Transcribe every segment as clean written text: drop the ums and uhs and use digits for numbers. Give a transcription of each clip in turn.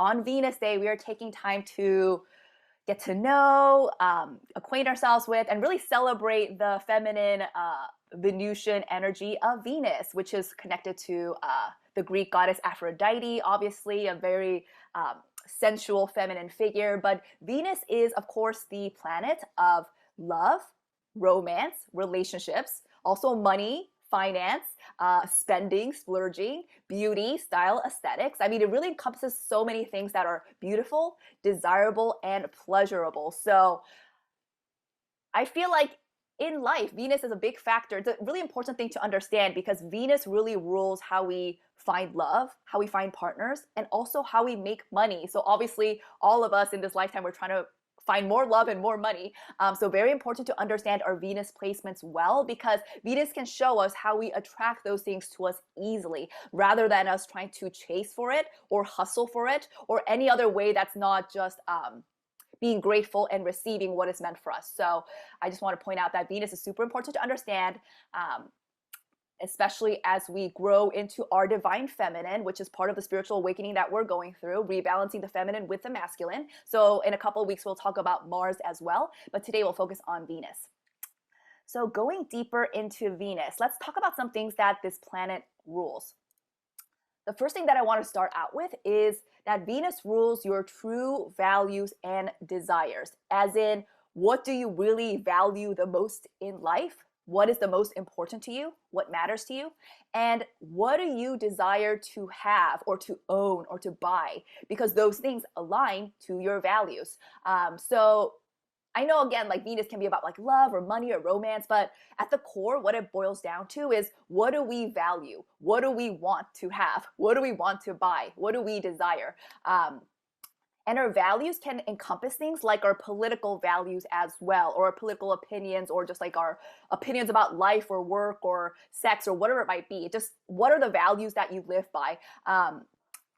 on Venus Day, we are taking time to get to know, acquaint ourselves with, and really celebrate the feminine Venusian energy of Venus, which is connected to the Greek goddess Aphrodite, obviously a very sensual feminine figure. But Venus is, of course, the planet of love, romance, relationships, also money, finance, spending, splurging, beauty, style, aesthetics. I mean, it really encompasses so many things that are beautiful, desirable, and pleasurable. So I feel like in life, Venus is a big factor. It's a really important thing to understand because Venus really rules how we find love, how we find partners, and also how we make money. So obviously, all of us in this lifetime, we're trying to find more love and more money. So very important to understand our Venus placements well because Venus can show us how we attract those things to us easily rather than us trying to chase for it or hustle for it or any other way that's not just being grateful and receiving what is meant for us. So I just want to point out that Venus is super important to understand, especially as we grow into our divine feminine, which is part of the spiritual awakening that we're going through, rebalancing the feminine with the masculine. So in a couple of weeks, we'll talk about Mars as well, but today we'll focus on Venus. So going deeper into Venus, let's talk about some things that this planet rules. The first thing that I want to start out with is that Venus rules your true values and desires, as in, what do you really value the most in life? What is the most important to you? What matters to you? And what do you desire to have or to own or to buy? Because those things align to your values. So I know, again, like Venus can be about like love or money or romance, but at the core, what it boils down to is what do we value? What do we want to have? What do we want to buy? What do we desire? And our values can encompass things like our political values as well, or our political opinions, or just like our opinions about life or work or sex or whatever it might be. Just what are the values that you live by?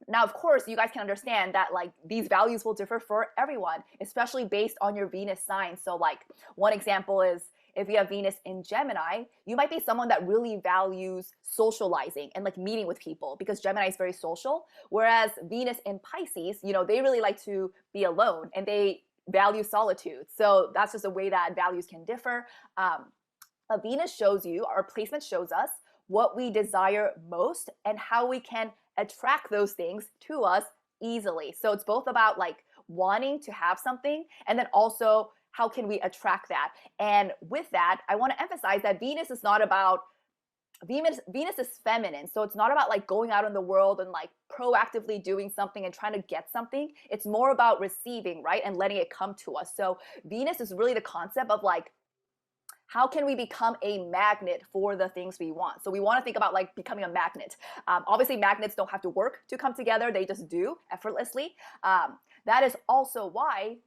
Now, of course, you guys can understand that like these values will differ for everyone, especially based on your Venus sign. So like one example is if you have Venus in Gemini, you might be someone that really values socializing and like meeting with people because Gemini is very social. Whereas Venus in Pisces, you know, they really like to be alone and they value solitude. So that's just a way that values can differ. But Venus shows you, our placement shows us what we desire most and how we can attract those things to us easily. So it's both about like wanting to have something and then also how can we attract that. And with that, I want to emphasize that Venus is not about Venus is feminine. So it's not about like going out in the world and like proactively doing something and trying to get something. It's more about receiving, right? And letting it come to us. So Venus is really the concept of like how can we become a magnet for the things we want? So we want to think about like becoming a magnet. Obviously, magnets don't have to work to come together. They just do effortlessly. That is also why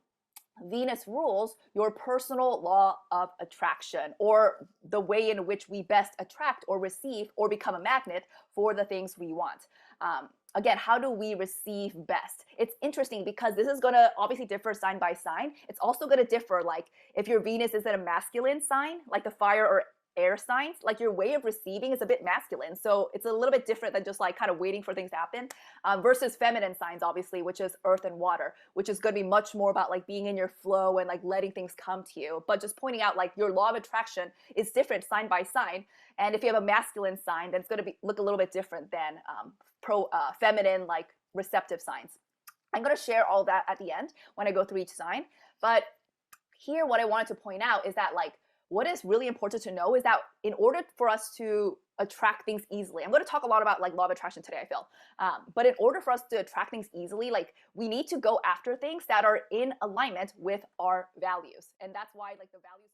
Venus rules your personal law of attraction, or the way in which we best attract or receive or become a magnet for the things we want. Again, how do we receive best? It's interesting because this is going to obviously differ sign by sign. It's also going to differ like if your Venus is in a masculine sign, like the fire or air signs, like your way of receiving is a bit masculine. So it's a little bit different than just like kind of waiting for things to happen versus feminine signs, obviously, which is earth and water, which is going to be much more about like being in your flow and like letting things come to you. But just pointing out like your law of attraction is different sign by sign. And if you have a masculine sign, then it's going to look a little bit different than feminine, like receptive signs. I'm going to share all that at the end when I go through each sign. But here, what I wanted to point out is that like what is really important to know is that in order for us to attract things easily, I'm going to talk a lot about like law of attraction today, I feel. But in order for us to attract things easily, like we need to go after things that are in alignment with our values. And that's why like the values